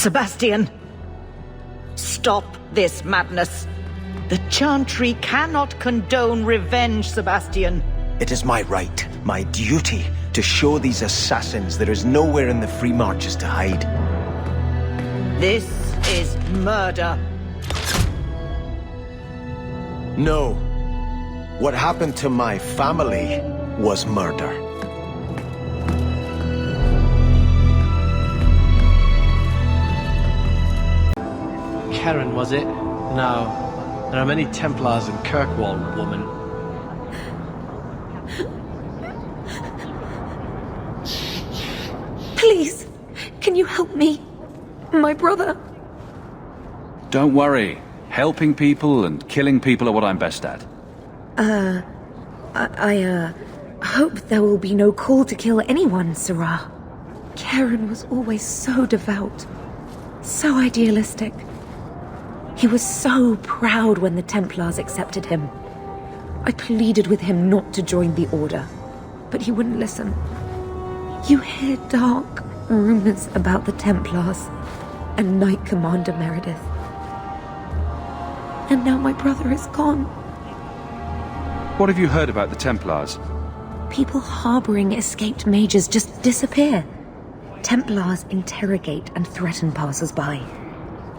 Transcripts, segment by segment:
Sebastian! Stop this madness! The Chantry cannot condone revenge, Sebastian! It is my right, my duty, to show these assassins there is nowhere in the Free Marches to hide. This is murder. No. What happened to my family was murder. Karen, was it? No. There are many Templars in Kirkwall, woman. Please, can you help me? My brother. Don't worry. Helping people and killing people are what I'm best at. I hope there will be no call to kill anyone, Sirrah. Karen was always so devout, so idealistic. He was so proud when the Templars accepted him. I pleaded with him not to join the Order, but he wouldn't listen. You hear dark rumors about the Templars and Knight Commander Meredith. And now my brother is gone. What have you heard about the Templars? People harboring escaped mages just disappear. Templars interrogate and threaten passers-by.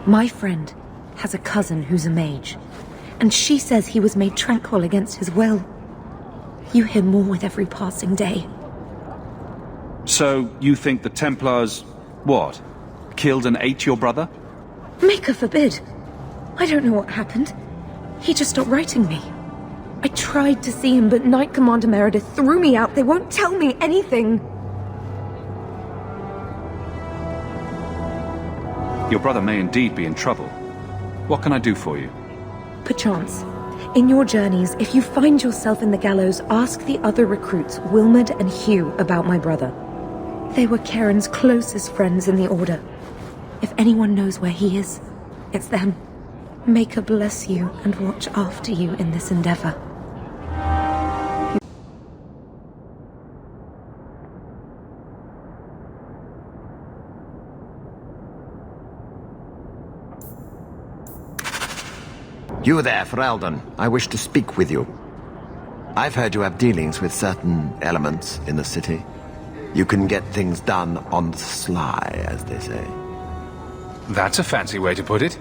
My friend has a cousin who's a mage, and she says he was made tranquil against his will. You hear more with every passing day. So, you think the Templars, what? Killed and ate your brother? Maker forbid. I don't know what happened. He just stopped writing me. I tried to see him, but Knight Commander Meredith threw me out. They won't tell me anything. Your brother may indeed be in trouble. What can I do for you? Perchance. In your journeys, if you find yourself in the gallows, ask the other recruits, Wilmerd and Hugh, about my brother. They were Karen's closest friends in the Order. If anyone knows where he is, it's them. Maker bless you and watch after you in this endeavor. You there, Ferelden. I wish to speak with you. I've heard you have dealings with certain elements in the city. You can get things done on the sly, as they say. That's a fancy way to put it.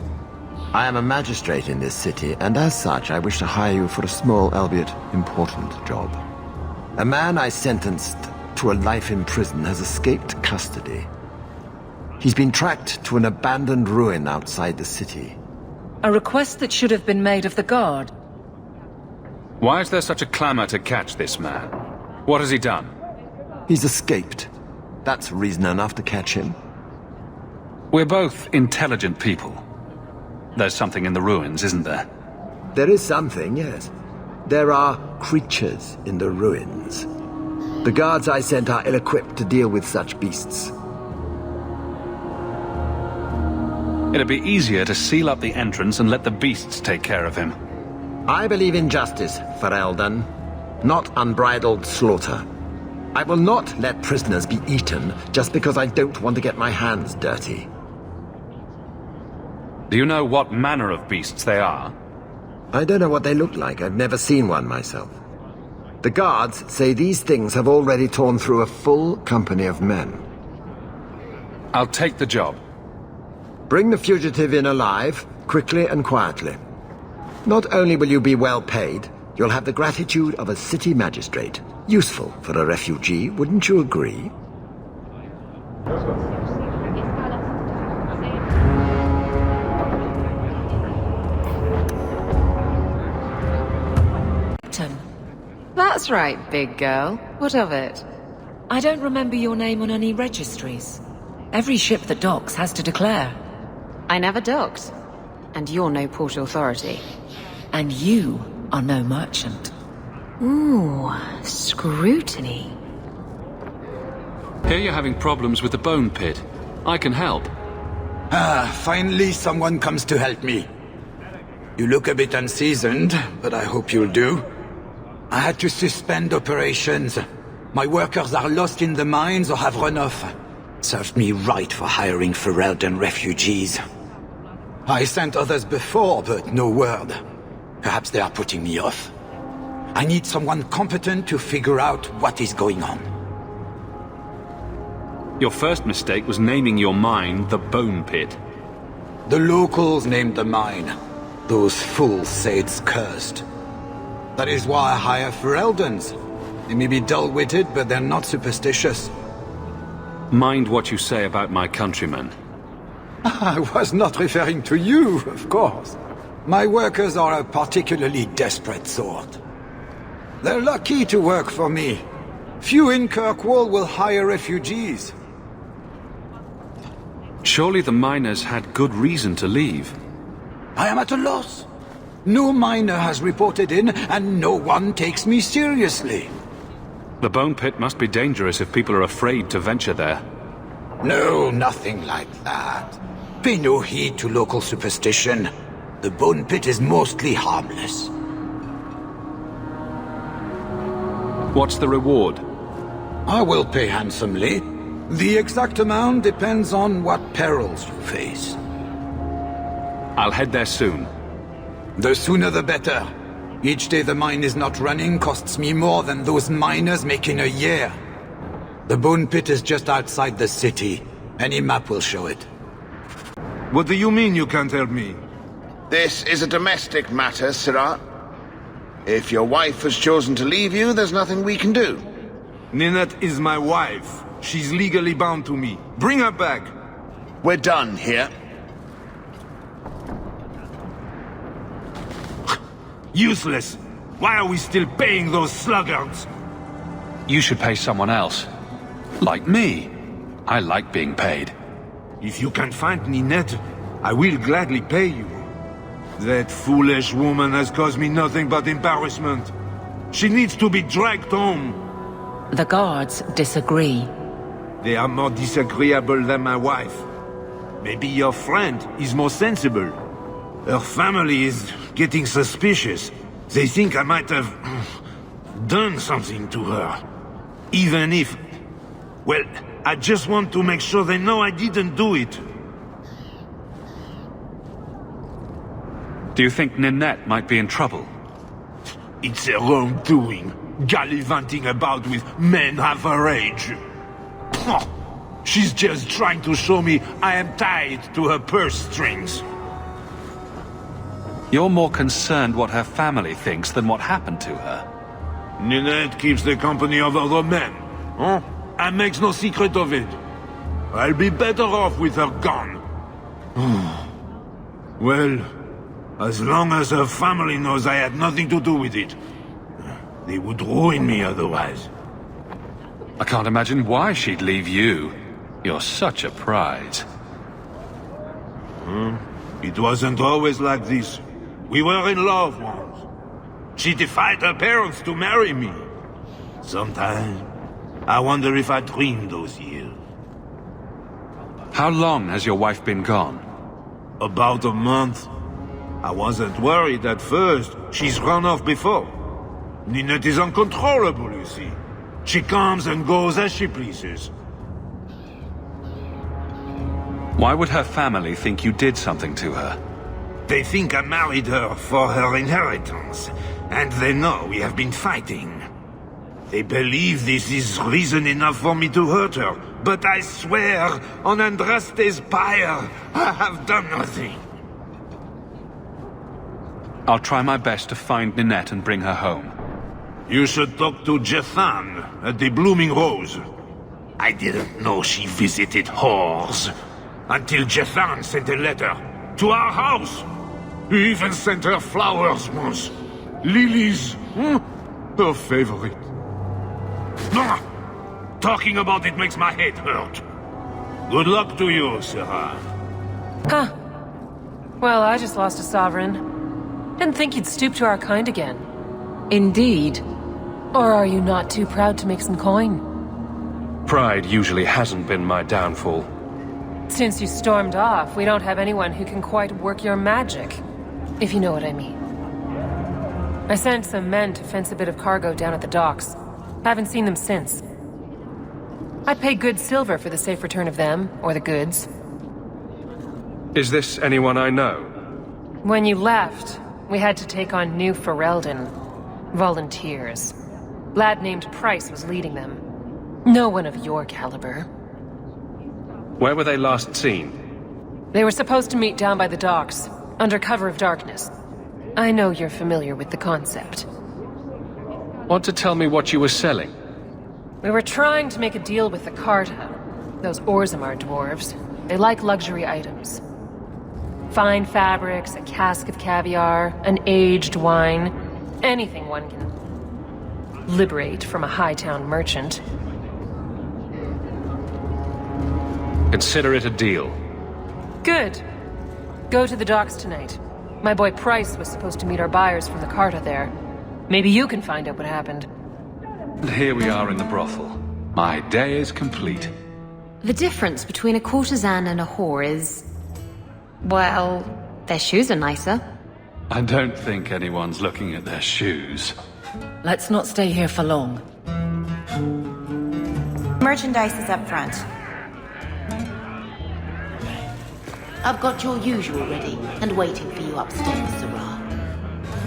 I am a magistrate in this city, and as such, I wish to hire you for a small, albeit important, job. A man I sentenced to a life in prison has escaped custody. He's been tracked to an abandoned ruin outside the city. A request that should have been made of the guard. Why is there such a clamor to catch this man? What has he done? He's escaped. That's reason enough to catch him. We're both intelligent people. There's something in the ruins, isn't there? There is something, yes. There are creatures in the ruins. The guards I sent are ill-equipped to deal with such beasts. It'd be easier to seal up the entrance and let the beasts take care of him. I believe in justice, Ferelden, not unbridled slaughter. I will not let prisoners be eaten just because I don't want to get my hands dirty. Do you know what manner of beasts they are? I don't know what they look like. I've never seen one myself. The guards say these things have already torn through a full company of men. I'll take the job. Bring the fugitive in alive, quickly and quietly. Not only will you be well paid, you'll have the gratitude of a city magistrate. Useful for a refugee, wouldn't you agree? That's right, big girl. What of it? I don't remember your name on any registries. Every ship that docks has to declare. I never docked. And you're no port authority. And you are no merchant. Ooh, scrutiny. Here you're having problems with the bone pit. I can help. Finally someone comes to help me. You look a bit unseasoned, but I hope you'll do. I had to suspend operations. My workers are lost in the mines or have run off. Served me right for hiring Ferelden refugees. I sent others before, but no word. Perhaps they are putting me off. I need someone competent to figure out what is going on. Your first mistake was naming your mine the Bone Pit. The locals named the mine. Those fools say it's cursed. That is why I hire Fereldens. They may be dull-witted, but they're not superstitious. Mind what you say about my countrymen. I was not referring to you, of course. My workers are a particularly desperate sort. They're lucky to work for me. Few in Kirkwall will hire refugees. Surely the miners had good reason to leave. I am at a loss. No miner has reported in, and no one takes me seriously. The Bone Pit must be dangerous if people are afraid to venture there. No, nothing like that. Pay no heed to local superstition. The Bone Pit is mostly harmless. What's the reward? I will pay handsomely. The exact amount depends on what perils you face. I'll head there soon. The sooner the better. Each day the mine is not running costs me more than those miners make in a year. The Bone Pit is just outside the city. Any map will show it. What do you mean you can't help me? This is a domestic matter, Sirrah. If your wife has chosen to leave you, there's nothing we can do. Ninette is my wife. She's legally bound to me. Bring her back. We're done here. Useless. Why are we still paying those sluggards? You should pay someone else. Like me. I like being paid. If you can find Ninette, I will gladly pay you. That foolish woman has caused me nothing but embarrassment. She needs to be dragged home. The guards disagree. They are more disagreeable than my wife. Maybe your friend is more sensible. Her family is getting suspicious. They think I might have done something to her. Even if... Well, I just want to make sure they know I didn't do it. Do you think Ninette might be in trouble? It's her own doing, gallivanting about with men half her age. She's just trying to show me I am tied to her purse strings. You're more concerned what her family thinks than what happened to her. Ninette keeps the company of other men, huh? And makes no secret of it. I'll be better off with her gone. Well, as long as her family knows I had nothing to do with it. They would ruin me otherwise. I can't imagine why she'd leave you. You're such a prize. It wasn't always like this. We were in love once. She defied her parents to marry me. Sometimes, I wonder if I dreamed those years. How long has your wife been gone? About a month. I wasn't worried at first. She's run off before. Ninette is uncontrollable, you see. She comes and goes as she pleases. Why would her family think you did something to her? They think I married her for her inheritance, and they know we have been fighting. They believe this is reason enough for me to hurt her, but I swear, on Andraste's pyre, I have done nothing. I'll try my best to find Ninette and bring her home. You should talk to Jethan at the Blooming Rose. I didn't know she visited whores, until Jethan sent a letter to our house. He even sent her flowers once. Lilies, her favorite. Talking about it makes my head hurt. Good luck to you, Sirrah. Huh. Well, I just lost a sovereign. Didn't think you'd stoop to our kind again. Indeed. Or are you not too proud to make some coin? Pride usually hasn't been my downfall. Since you stormed off, we don't have anyone who can quite work your magic. If you know what I mean. I sent some men to fence a bit of cargo down at the docks. Haven't seen them since. I'd pay good silver for the safe return of them, or the goods. Is this anyone I know? When you left, we had to take on New Ferelden. Volunteers. Lad named Price was leading them. No one of your caliber. Where were they last seen? They were supposed to meet down by the docks, under cover of darkness. I know you're familiar with the concept. Want to tell me what you were selling? We were trying to make a deal with the Carta. Those Orzammar dwarves. They like luxury items. Fine fabrics, a cask of caviar, an aged wine. Anything one can liberate from a Hightown merchant. Consider it a deal. Good. Go to the docks tonight. My boy Price was supposed to meet our buyers from the Carta there. Maybe you can find out what happened. And here we are in the brothel. My day is complete. The difference between a courtesan and a whore is... well, their shoes are nicer. I don't think anyone's looking at their shoes. Let's not stay here for long. Merchandise is up front. I've got your usual ready and waiting for you upstairs, Sirrah.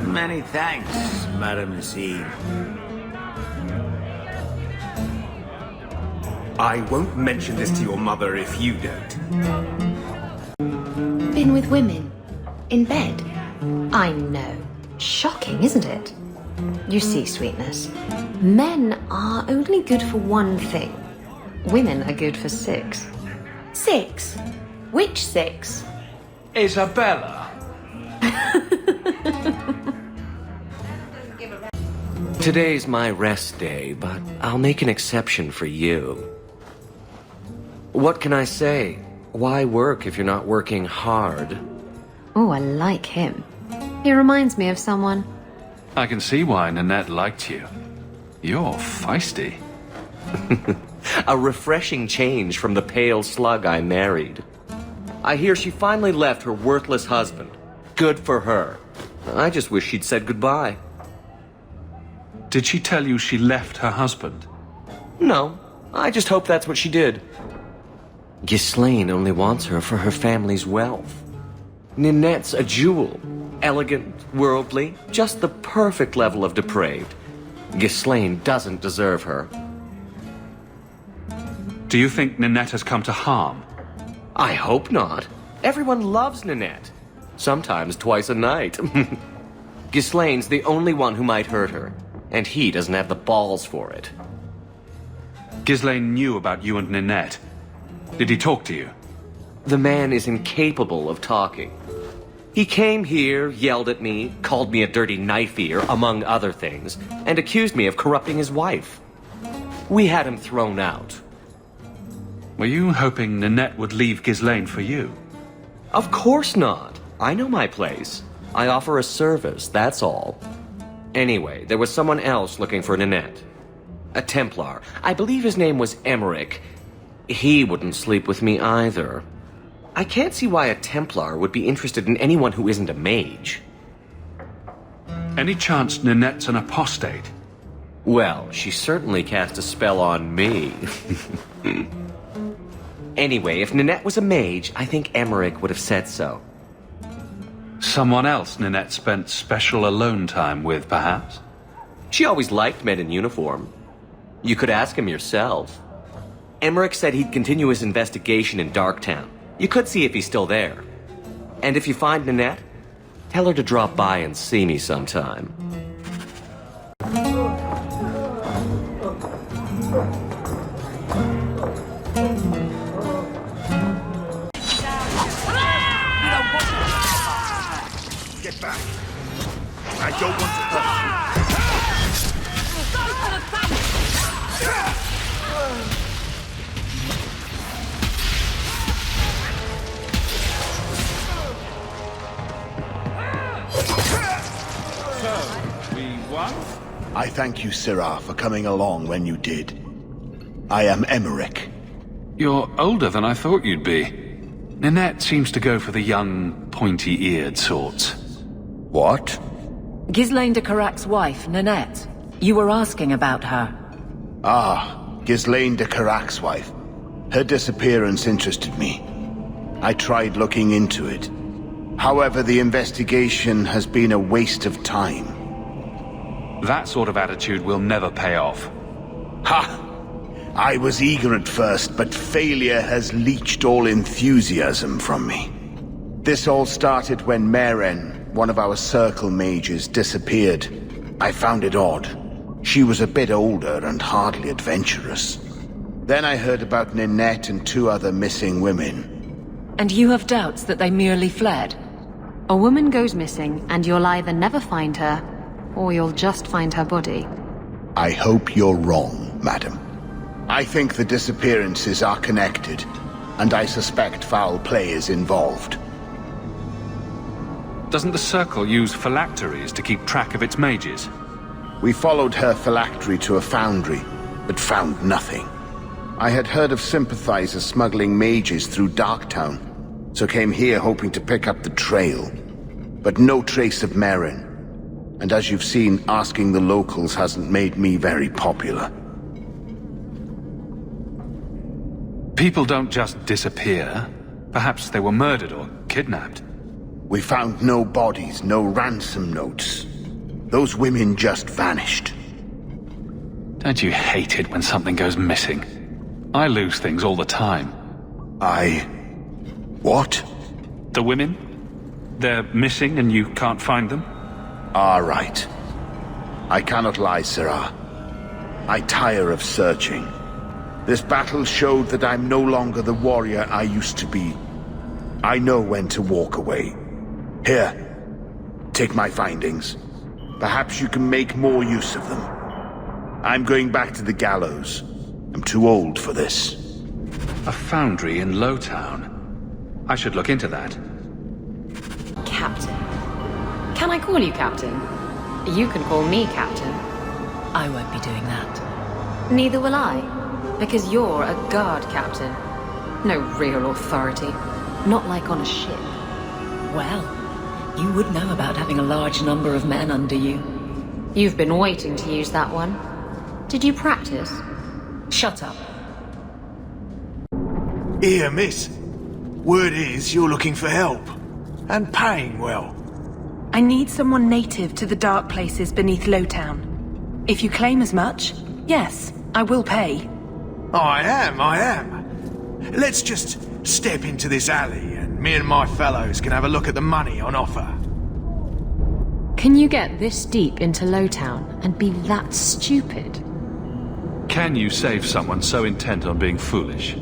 Many thanks, Mademoiselle. I won't mention this to your mother if you don't. Been with women? In bed? I know. Shocking, isn't it? You see, Sweetness, men are only good for one thing. Women are good for 6. 6? Which 6? Isabella. Today's my rest day, but I'll make an exception for you. What can I say? Why work if you're not working hard? Oh, I like him. He reminds me of someone. I can see why Nanette liked you. You're feisty. A refreshing change from the pale slug I married. I hear she finally left her worthless husband. Good for her. I just wish she'd said goodbye. Did she tell you she left her husband? No, I just hope that's what she did. Ghislaine only wants her for her family's wealth. Ninette's a jewel. Elegant, worldly, just the perfect level of depraved. Ghislaine doesn't deserve her. Do you think Ninette has come to harm? I hope not. Everyone loves Ninette. Sometimes twice a night. Ghislaine's the only one who might hurt her, and he doesn't have the balls for it. Ghislaine knew about you and Ninette. Did he talk to you? The man is incapable of talking. He came here, yelled at me, called me a dirty knife ear, among other things, and accused me of corrupting his wife. We had him thrown out. Were you hoping Ninette would leave Ghislaine for you? Of course not. I know my place. I offer a service, that's all. Anyway, there was someone else looking for Ninette. A Templar. I believe his name was Emmerich. He wouldn't sleep with me either. I can't see why a Templar would be interested in anyone who isn't a mage. Any chance Ninette's an apostate? Well, she certainly cast a spell on me. Anyway, if Ninette was a mage, I think Emmerich would have said so. Someone else Ninette spent special alone time with, perhaps? She always liked men in uniform. You could ask him yourself. Emmerich said he'd continue his investigation in Darktown. You could see if he's still there. And if you find Ninette, tell her to drop by and see me sometime. Get back. I don't want to hurt you. I thank you, Sirrah, for coming along when you did. I am Emmerich. You're older than I thought you'd be. Ninette seems to go for the young, pointy-eared sorts. What? Ghislaine de Carac's wife, Ninette. You were asking about her. Ah, Ghislaine de Karak's wife. Her disappearance interested me. I tried looking into it. However, the investigation has been a waste of time. That sort of attitude will never pay off. Ha! I was eager at first, but failure has leached all enthusiasm from me. This all started when Maren, one of our circle mages, disappeared. I found it odd. She was a bit older and hardly adventurous. Then I heard about Ninette and 2 other missing women. And you have doubts that they merely fled? A woman goes missing, and you'll either never find her, or you'll just find her body. I hope you're wrong, madam. I think the disappearances are connected, and I suspect foul play is involved. Doesn't the Circle use phylacteries to keep track of its mages? We followed her phylactery to a foundry, but found nothing. I had heard of sympathizers smuggling mages through Darktown, so came here hoping to pick up the trail. But no trace of Maren. And as you've seen, asking the locals hasn't made me very popular. People don't just disappear. Perhaps they were murdered or kidnapped. We found no bodies, no ransom notes. Those women just vanished. Don't you hate it when something goes missing? I lose things all the time. What? The women? They're missing and you can't find them? Ah, right. I cannot lie, Sirrah. I tire of searching. This battle showed that I'm no longer the warrior I used to be. I know when to walk away. Here, take my findings. Perhaps you can make more use of them. I'm going back to the gallows. I'm too old for this. A foundry in Lowtown. I should look into that. Captain. Can I call you Captain? You can call me Captain. I won't be doing that. Neither will I, because you're a guard captain. No real authority. Not like on a ship. Well, you would know about having a large number of men under you. You've been waiting to use that one. Did you practice? Shut up. Here, miss. Word is you're looking for help. And paying well. I need someone native to the dark places beneath Lowtown. If you claim as much, yes, I will pay. I am. Let's just step into this alley and me and my fellows can have a look at the money on offer. Can you get this deep into Lowtown and be that stupid? Can you save someone so intent on being foolish?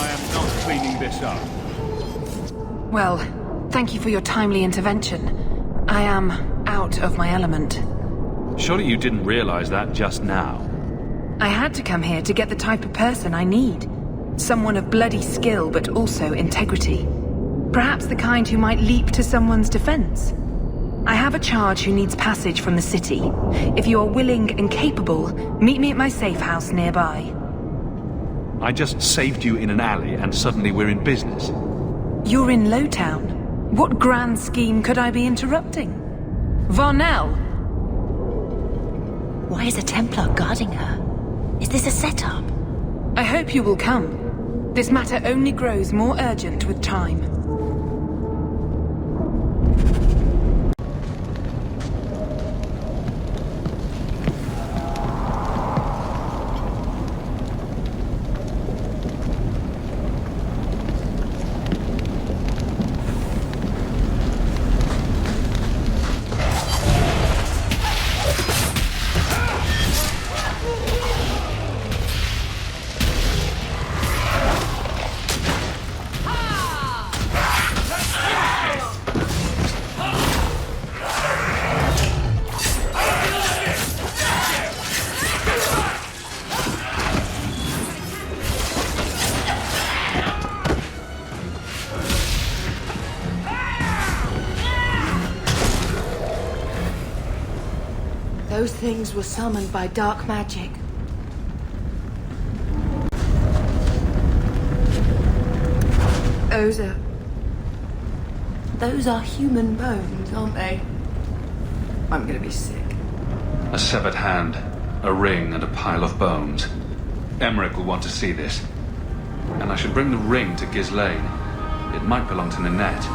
I am not cleaning this up. Well, thank you for your timely intervention. I am out of my element. Surely you didn't realize that just now. I had to come here to get the type of person I need. Someone of bloody skill, but also integrity. Perhaps the kind who might leap to someone's defense. I have a charge who needs passage from the city. If you are willing and capable, meet me at my safe house nearby. I just saved you in an alley and suddenly we're in business. You're in Lowtown. What grand scheme could I be interrupting? Varnell! Why is a Templar guarding her? Is this a setup? I hope you will come. This matter only grows more urgent with time. Those things were summoned by dark magic. Those are human bones, aren't they? I'm gonna be sick. A severed hand, a ring, and a pile of bones. Emmerich will want to see this. And I should bring the ring to Ghislaine. It might belong to Ninette.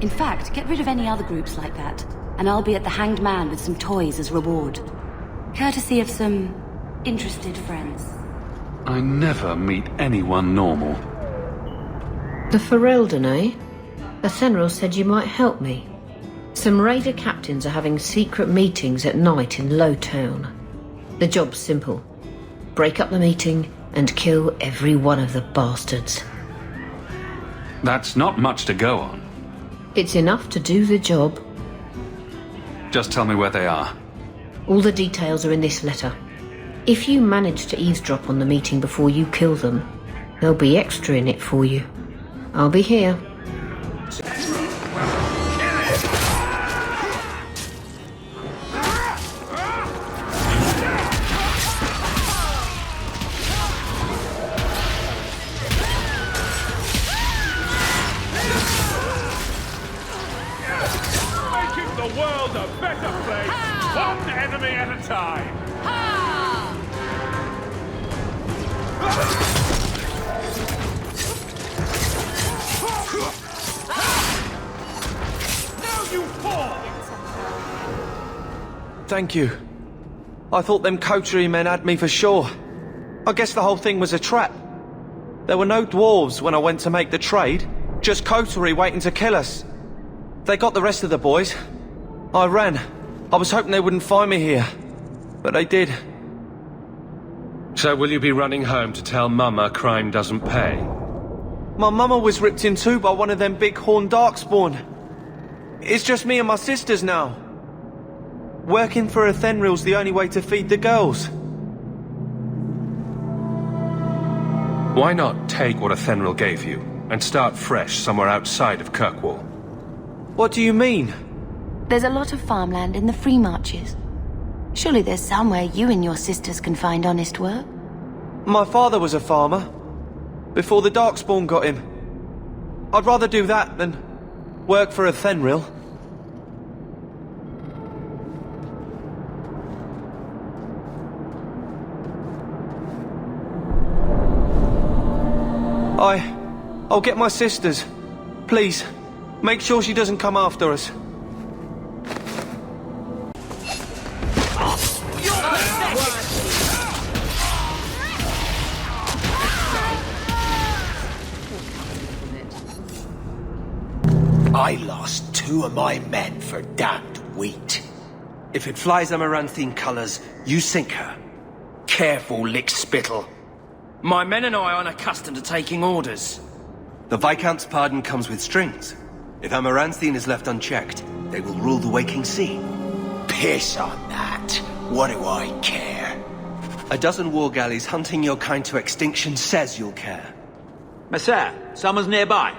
In fact, get rid of any other groups like that, and I'll be at the Hanged Man with some toys as reward. Courtesy of some interested friends. I never meet anyone normal. The Ferelden, eh? Athenril said you might help me. Some raider captains are having secret meetings at night in Lowtown. The job's simple. Break up the meeting and kill every one of the bastards. That's not much to go on. It's enough to do the job. Just tell me where they are. All the details are in this letter. If you manage to eavesdrop on the meeting before you kill them, there'll be extra in it for you. I'll be here. Thank you. I thought them coterie men had me for sure. I guess the whole thing was a trap. There were no dwarves when I went to make the trade, just coterie waiting to kill us. They got the rest of the boys. I ran. I was hoping they wouldn't find me here, but they did. So will you be running home to tell Mama crime doesn't pay? My mama was ripped in two by one of them big horned darkspawn. It's just me and my sisters now. Working for Athenril's the only way to feed the girls. Why not take what Athenril gave you and start fresh somewhere outside of Kirkwall? What do you mean? There's a lot of farmland in the Free Marches. Surely there's somewhere you and your sisters can find honest work. My father was a farmer, before the Darkspawn got him. I'd rather do that than work for Athenril. I'll get my sisters. Please, make sure she doesn't come after us. I lost 2 of my men for damned wheat. If it flies Amaranthine colours, you sink her. Careful, lick spittle. My men and I aren't accustomed to taking orders. The Viscount's pardon comes with strings. If Amaranthine is left unchecked, they will rule the Waking Sea. Piss on that. What do I care? A dozen war galleys hunting your kind to extinction says you'll care. Messere, someone's nearby.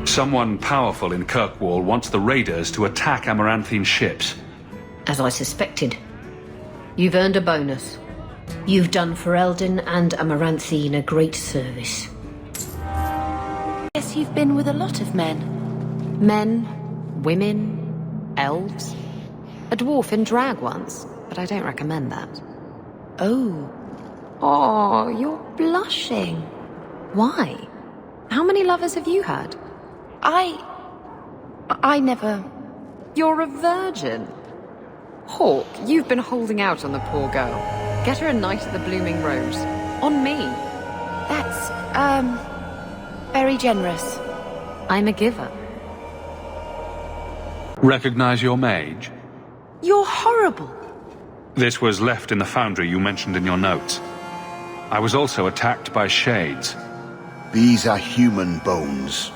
Someone powerful in Kirkwall wants the raiders to attack Amaranthine ships. As I suspected. You've earned a bonus. You've done Ferelden and Amaranthine a great service. Guess you've been with a lot of men. Men, women, elves. A dwarf in drag once, but I don't recommend that. Oh. Oh, you're blushing. Why? How many lovers have you had? I never... You're a virgin. Hawke, you've been holding out on the poor girl. Get her a night at the Blooming Rose. On me. That's, very generous. I'm a giver. Recognize your mage? You're horrible. This was left in the foundry you mentioned in your notes. I was also attacked by shades. These are human bones.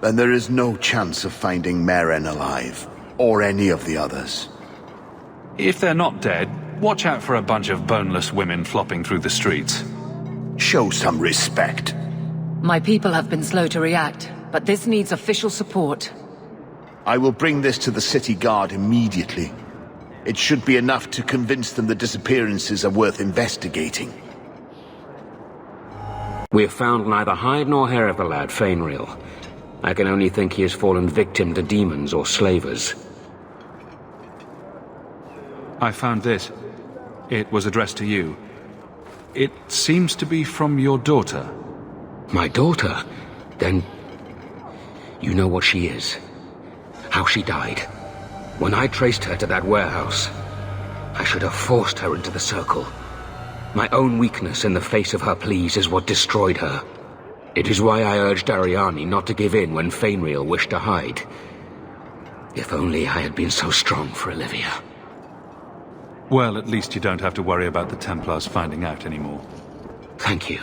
Then there is no chance of finding Meren alive, or any of the others. If they're not dead, watch out for a bunch of boneless women flopping through the streets. Show some respect. My people have been slow to react, but this needs official support. I will bring this to the city guard immediately. It should be enough to convince them the disappearances are worth investigating. We have found neither hide nor hair of the lad, Fainreal. I can only think he has fallen victim to demons or slavers. I found this. It was addressed to you. It seems to be from your daughter. My daughter? Then... you know what she is. How she died. When I traced her to that warehouse, I should have forced her into the circle. My own weakness in the face of her pleas is what destroyed her. It is why I urged Ariani not to give in when Fainreal wished to hide. If only I had been so strong for Olivia. Well, at least you don't have to worry about the Templars finding out anymore. Thank you.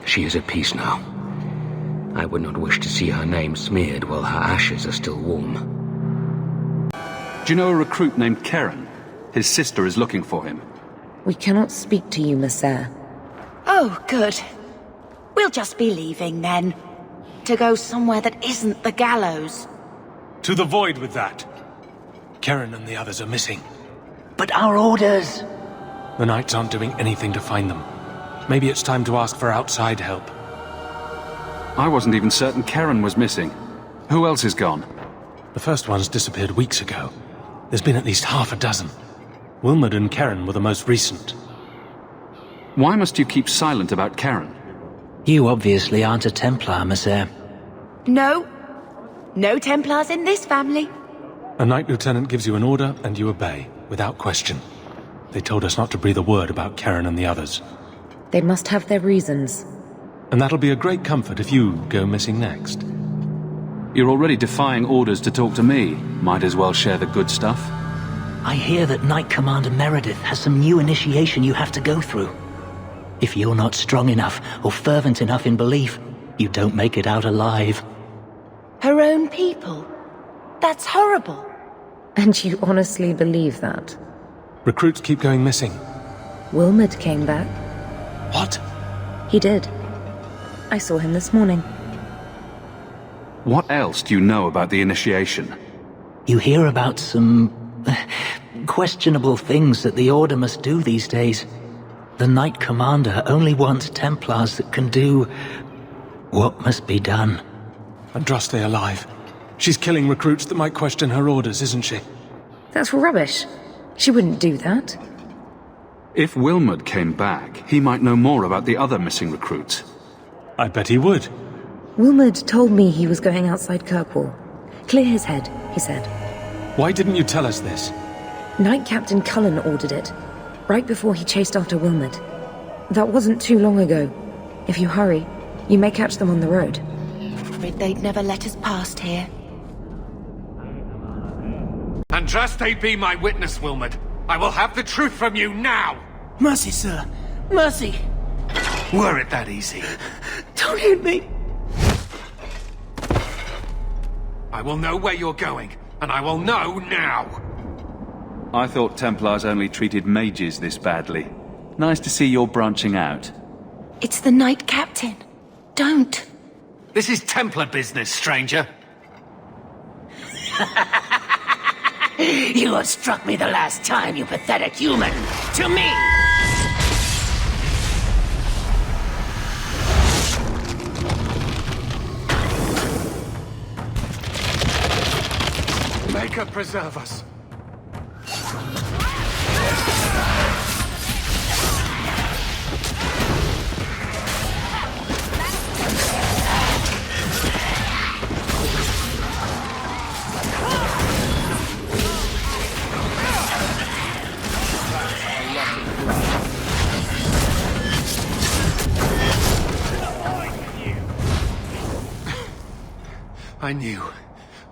She is at peace now. I would not wish to see her name smeared while her ashes are still warm. Do you know a recruit named Keren? His sister is looking for him. We cannot speak to you, Messer. Oh, good. We'll just be leaving, then. To go somewhere that isn't the gallows. To the void with that. Keren and the others are missing. But our orders... The Knights aren't doing anything to find them. Maybe it's time to ask for outside help. I wasn't even certain Keren was missing. Who else is gone? The first ones disappeared weeks ago. There's been at least half a dozen. Wilmod and Keren were the most recent. Why must you keep silent about Keren? You obviously aren't a Templar, Messer. No. No Templars in this family. A Knight Lieutenant gives you an order and you obey, without question. They told us not to breathe a word about Keren and the others. They must have their reasons. And that'll be a great comfort if you go missing next. You're already defying orders to talk to me. Might as well share the good stuff. I hear that Knight Commander Meredith has some new initiation you have to go through. If you're not strong enough or fervent enough in belief, you don't make it out alive. Her own people? That's horrible. And you honestly believe that? Recruits keep going missing. Wilmod came back. What? He did. I saw him this morning. What else do you know about the initiation? You hear about some... questionable things that the Order must do these days. The Knight Commander only wants Templars that can do... what must be done. Andraste alive. She's killing recruits that might question her orders, isn't she? That's rubbish. She wouldn't do that. If Wilmod came back, he might know more about the other missing recruits. I bet he would. Wilmod told me he was going outside Kirkwall. Clear his head, he said. Why didn't you tell us this? Knight Captain Cullen ordered it, right before he chased after Wilmod. That wasn't too long ago. If you hurry, you may catch them on the road. Afraid they'd never let us past here. Andraste be my witness, Wilmod. I will have the truth from you now! Mercy, sir. Mercy! Were it that easy? Don't hit me! I will know where you're going, and I will know now! I thought Templars only treated mages this badly. Nice to see you're branching out. It's the Knight Captain. Don't. This is Templar business, stranger. You have struck me the last time, you pathetic human! To me! Maker preserve us.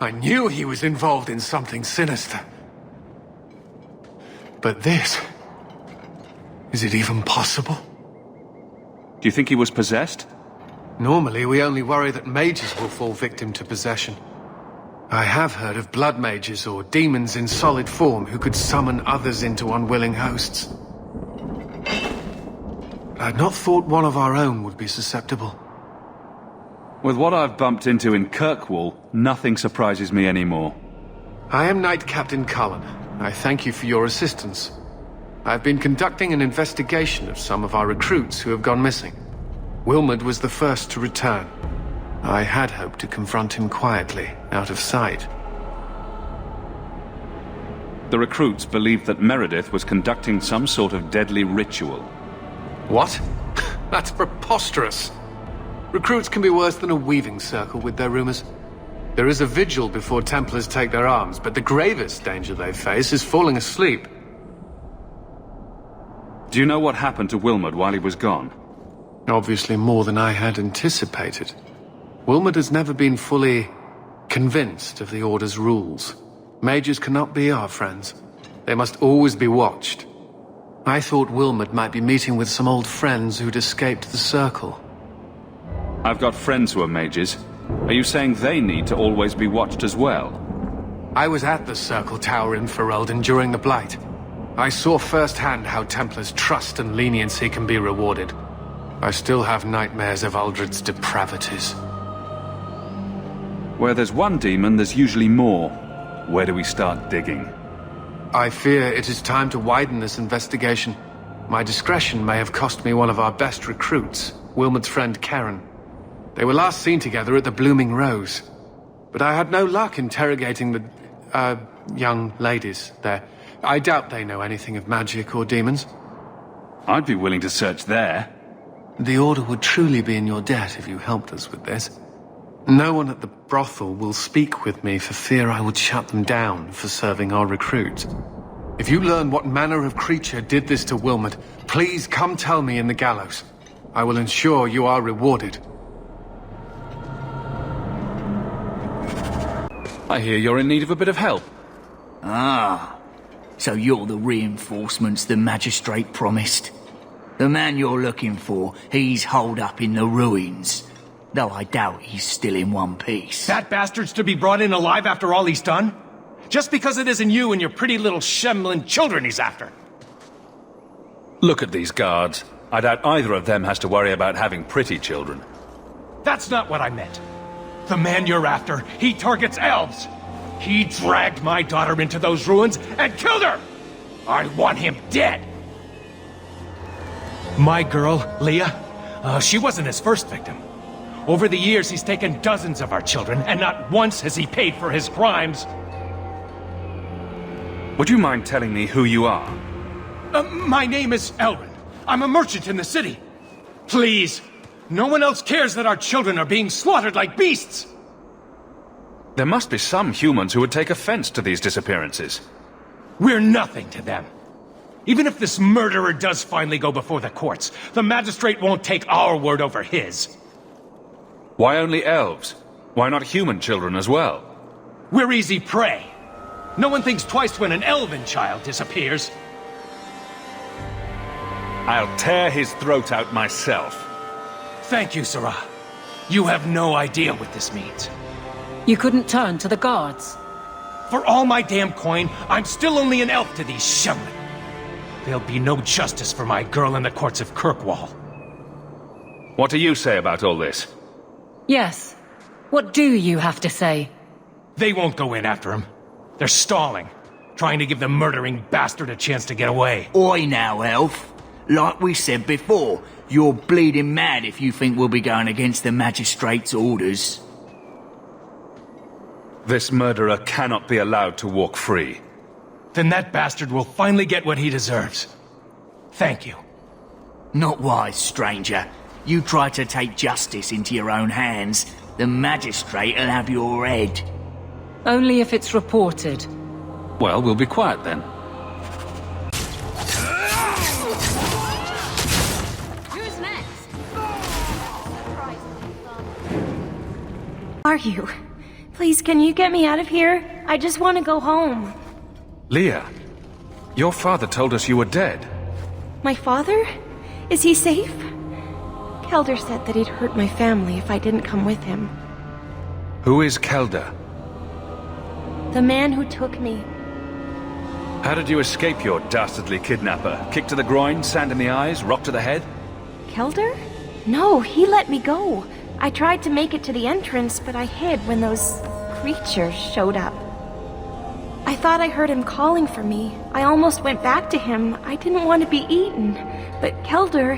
I knew he was involved in something sinister. But this... is it even possible? Do you think he was possessed? Normally, we only worry that mages will fall victim to possession. I have heard of blood mages or demons in solid form who could summon others into unwilling hosts. But I'd not thought one of our own would be susceptible. With what I've bumped into in Kirkwall, nothing surprises me anymore. I am Knight Captain Cullen. I thank you for your assistance. I've been conducting an investigation of some of our recruits who have gone missing. Wilmot was the first to return. I had hoped to confront him quietly, out of sight. The recruits believed that Meredith was conducting some sort of deadly ritual. What? That's preposterous. Recruits can be worse than a weaving circle with their rumors. There is a vigil before Templars take their arms, but the gravest danger they face is falling asleep. Do you know what happened to Wilmot while he was gone? Obviously more than I had anticipated. Wilmot has never been fully convinced of the Order's rules. Mages cannot be our friends. They must always be watched. I thought Wilmot might be meeting with some old friends who'd escaped the Circle. I've got friends who are mages. Are you saying they need to always be watched as well? I was at the Circle Tower in Ferelden during the Blight. I saw firsthand how Templars' trust and leniency can be rewarded. I still have nightmares of Uldred's depravities. Where there's one demon, there's usually more. Where do we start digging? I fear it is time to widen this investigation. My discretion may have cost me one of our best recruits, Wilmot's friend Karen. They were last seen together at the Blooming Rose. But I had no luck interrogating the, young ladies there. I doubt they know anything of magic or demons. I'd be willing to search there. The Order would truly be in your debt if you helped us with this. No one at the brothel will speak with me for fear I would shut them down for serving our recruits. If you learn what manner of creature did this to Wilmot, please come tell me in the gallows. I will ensure you are rewarded. I hear you're in need of a bit of help. Ah, so you're the reinforcements the magistrate promised. The man you're looking for, he's holed up in the ruins. Though I doubt he's still in one piece. That bastard's to be brought in alive after all he's done? Just because it isn't you and your pretty little shemlin children he's after. Look at these guards. I doubt either of them has to worry about having pretty children. That's not what I meant. The man you're after, he targets elves. He dragged my daughter into those ruins and killed her! I want him dead! My girl, Leah, she wasn't his first victim. Over the years, he's taken dozens of our children, and not once has he paid for his crimes. Would you mind telling me who you are? My name is Elrin. I'm a merchant in the city. Please, no one else cares that our children are being slaughtered like beasts. There must be some humans who would take offense to these disappearances. We're nothing to them. Even if this murderer does finally go before the courts, the magistrate won't take our word over his. Why only elves? Why not human children as well? We're easy prey. No one thinks twice when an elven child disappears. I'll tear his throat out myself. Thank you, Sarah. You have no idea what this means. You couldn't turn to the guards? For all my damn coin, I'm still only an elf to these shemlin. There'll be no justice for my girl in the courts of Kirkwall. What do you say about all this? Yes. What do you have to say? They won't go in after him. They're stalling. trying to give the murdering bastard a chance to get away. Oi now, Elf. Like we said before, you're bleeding mad if you think we'll be going against the Magistrate's orders. This murderer cannot be allowed to walk free. Then that bastard will finally get what he deserves. Thank you. Not wise, stranger. You try to take justice into your own hands, the Magistrate'll have your head. Only if it's reported. Well, we'll be quiet then. Who's next? Are you? Please, can you get me out of here? I just want to go home. Leah, your father told us you were dead. My father? Is he safe? Kelder said that he'd hurt my family if I didn't come with him. Who is Kelder? The man who took me. How did you escape your dastardly kidnapper? Kick to the groin, sand in the eyes, rock to the head? Kelder? No, he let me go. I tried to make it to the entrance, but I hid when those creatures showed up. I thought I heard him calling for me. I almost went back to him. I didn't want to be eaten. But Kelder,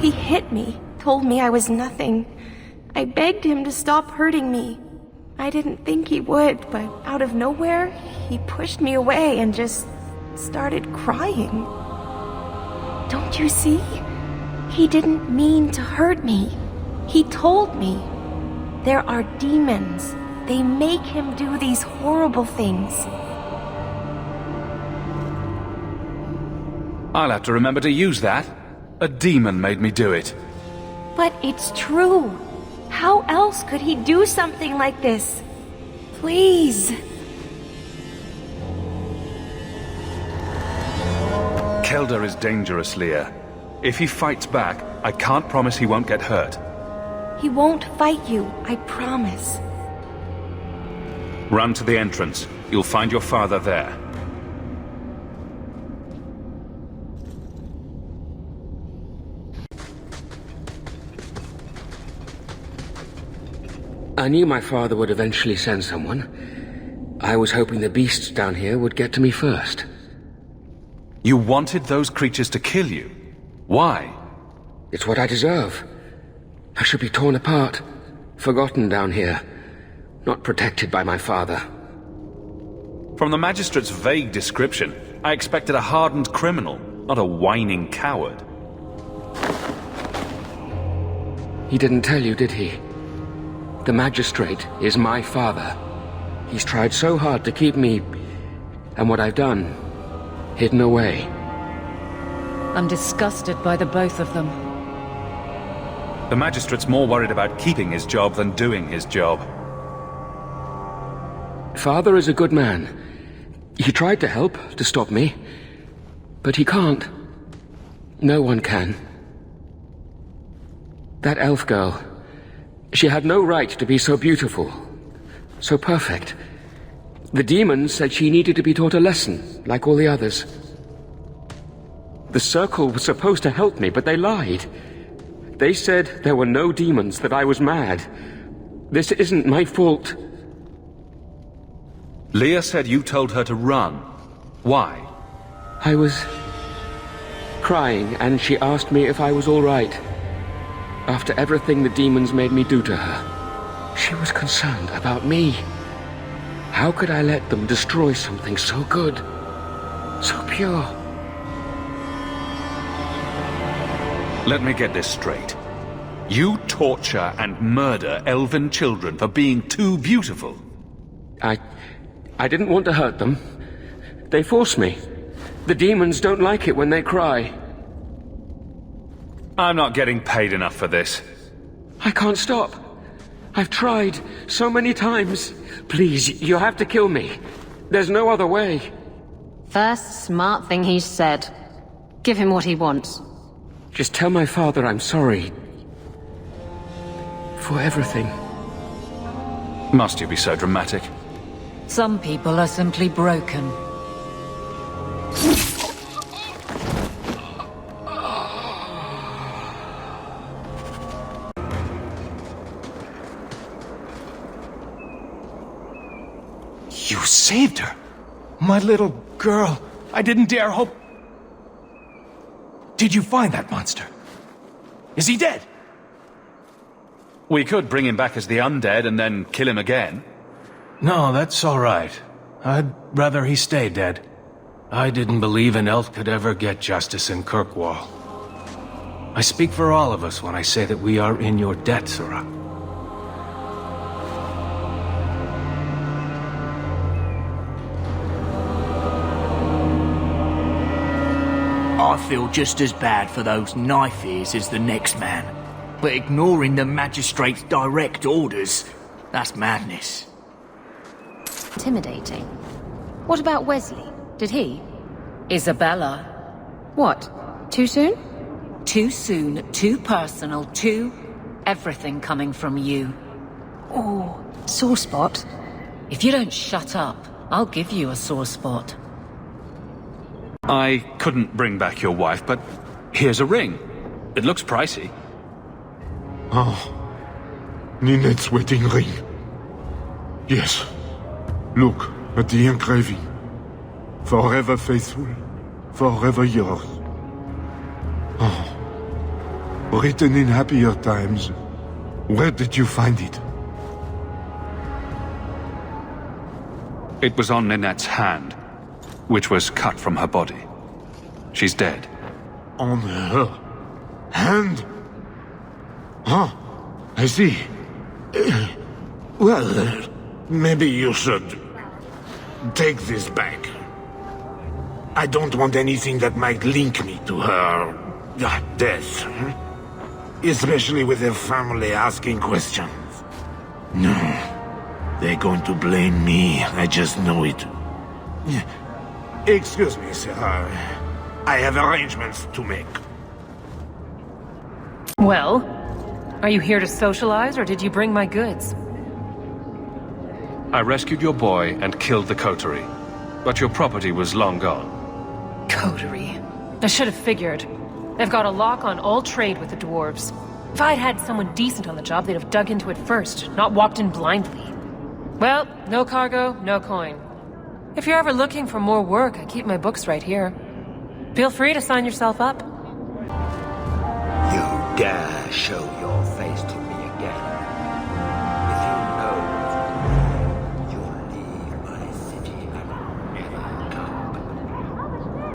He hit me, told me I was nothing. I begged him to stop hurting me. I didn't think he would, but out of nowhere, he pushed me away and just started crying. Don't you see? He didn't mean to hurt me. He told me. There are demons. They make him do these horrible things. I'll have to remember to use that. A demon made me do it. But it's true. How else could he do something like this? Please. Kelder is dangerous, Leah. If he fights back, I can't promise he won't get hurt. He won't fight you, I promise. Run to the entrance. You'll find your father there. I knew my father would eventually send someone. I was hoping the beasts down here would get to me first. You wanted those creatures to kill you? Why? It's what I deserve. I should be torn apart, forgotten down here, not protected by my father. From the Magistrate's vague description, I expected a hardened criminal, not a whining coward. He didn't tell you, did he? The Magistrate is my father. He's tried so hard to keep me, and what I've done, hidden away. I'm disgusted by the both of them. The Magistrate's more worried about keeping his job than doing his job. Father is a good man. He tried to help, to stop me. But he can't. No one can. That elf girl, she had no right to be so beautiful, so perfect. The demons said she needed to be taught a lesson, like all the others. The Circle was supposed to help me, but they lied. They said there were no demons, that I was mad. This isn't my fault. Leah said you told her to run. Why? I was crying, and she asked me if I was all right. After everything the demons made me do to her, she was concerned about me. How could I let them destroy something so good, so pure? Let me get this straight. You torture and murder elven children for being too beautiful. I didn't want to hurt them. They forced me. The demons don't like it when they cry. I'm not getting paid enough for this. I can't stop. I've tried so many times. Please, you have to kill me. There's no other way. First smart thing he's said. Give him what he wants. Just tell my father I'm sorry. For everything. Must you be so dramatic? Some people are simply broken. You saved her! My little girl! I didn't dare hope... Did you find that monster? Is he dead? We could bring him back as the undead and then kill him again. No, that's all right. I'd rather he stay dead. I didn't believe an elf could ever get justice in Kirkwall. I speak for all of us when I say that we are in your debt, Sirrah. I feel just as bad for those knife ears as the next man. But ignoring the magistrate's direct orders, that's madness. Intimidating. What about Wesley? Did he? Isabella. What? Too soon? Too soon, too personal, too... everything coming from you. Oh, sore spot. If you don't shut up, I'll give you a sore spot. I couldn't bring back your wife, but here's a ring. It looks pricey. Oh, Ninette's wedding ring. Yes. Look at the engraving. Forever faithful, forever yours. Oh. Written in happier times. Where did you find it? It was on Ninette's hand, which was cut from her body. She's dead. On her hand? Huh, I see. Well, maybe you should take this back. I don't want anything that might link me to her death. Especially with her family asking questions. No, they're going to blame me, I just know it. Excuse me, sir. I have arrangements to make. Well, are you here to socialize, or did you bring my goods? I rescued your boy and killed the coterie, but your property was long gone. Coterie. I should have figured. They've got a lock on all trade with the dwarves. If I'd had someone decent on the job, they'd have dug into it first, not walked in blindly. Well, no cargo, no coin. If you're ever looking for more work, I keep my books right here. Feel free to sign yourself up. You dare show your face to